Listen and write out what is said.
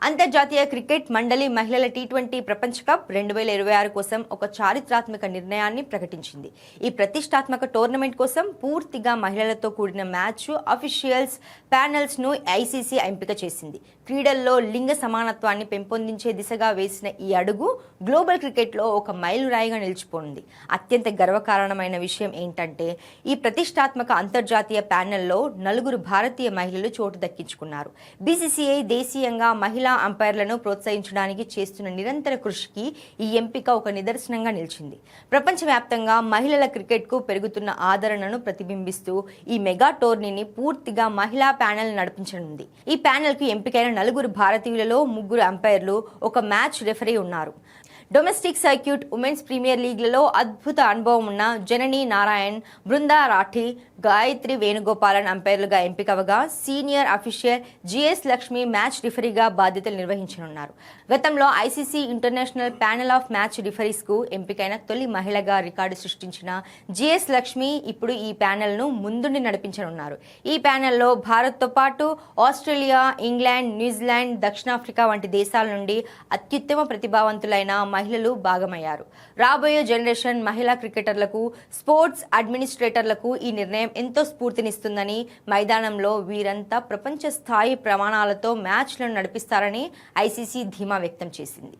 అంతర్జాతీయ క్రికెట్ మండలి మహిళల టీ20 ప్రపంచ కప్ 2026 కోసం ఒక చారిత్రాత్మక నిర్ణయాన్ని ప్రకటించింది. ఈ ప్రతిష్టాత్మక టోర్నమెంట్ కోసం పూర్తిగా మహిళలతో కూడిన మ్యాచ్ అఫీషియల్స్ ప్యానెల్స్ ను ఐసీసీ ఎంపిక చేసింది. క్రీడల్లో లింగ సమానత్వాన్ని పెంపొందించే దిశగా వేసిన ఈ అడుగు గ్లోబల్ క్రికెట్లో ఒక మైలురాయిగా నిలిచిపోయింది. అత్యంత గర్వకారణమైన విషయం ఏంటంటే ఈ ప్రతిష్టాత్మక అంతర్జాతీయ ప్యానెల్లో 4 భారతీయ మహిళలు చోటు దక్కించుకున్నారు. బీసీసీఐ దేశీయంగా మహిళా అంపైర్లను ప్రోత్సహించడానికి చేస్తున్న నిరంతర కృషికి ఈ ఎంపిక ఒక నిదర్శనంగా నిలిచింది. ప్రపంచవ్యాప్తంగా మహిళల క్రికెట్కు పెరుగుతున్న ఆదరణను ప్రతిబింబిస్తూ ఈ మెగా టోర్నీని పూర్తిగా మహిళా ప్యానెల్ నడిపించనుంది. ఈ ప్యానెల్కు ఎంపికైన 4 భారతీయులలో 3 అంపైర్లు, ఒక మ్యాచ్ రెఫరీ ఉన్నారు. డొమెస్టిక్ సర్క్యూట్, ఉమెన్స్ ప్రీమియర్ లీగ్లలో అద్భుత అనుభవం ఉన్న జనని నారాయణ్, బృందా రాఠీ, గాయత్రి వేణుగోపాలన్ అంపైర్లుగా ఎంపికవగా senior official GS Lakshmi match రిఫరీగా బాధ్యతలు నిర్వహించనున్నారు. గతంలో ICC international panel of match referees కు ఎంపికైన తొలి మహిళగా రికార్డు సృష్టించిన జిఎస్ లక్ష్మి ఇప్పుడు ఈ ప్యానెల్ ను ముందుండి నడిపించనున్నారు. ఈ ప్యానెల్లో భారత్తో పాటు ఆస్ట్రేలియా, ఇంగ్లాండ్, న్యూజిలాండ్, దక్షిణాఫ్రికా వంటి దేశాల నుండి అత్యుత్తమ ప్రతిభావంతులైన మహిళలు భాగమయ్యారు. రాబోయే జనరేషన్ మహిళా క్రికెటర్లకు, స్పోర్ట్స్ అడ్మినిస్ట్రేటర్లకు ఈ నిర్ణయం ఎంతో స్ఫూర్తినిస్తుందని, మైదానంలో వీరంతా ప్రపంచ స్థాయి ప్రమాణాలతో మ్యాచ్లను నడిపిస్తారని ఐసీసీ ధీమా వ్యక్తం చేసింది.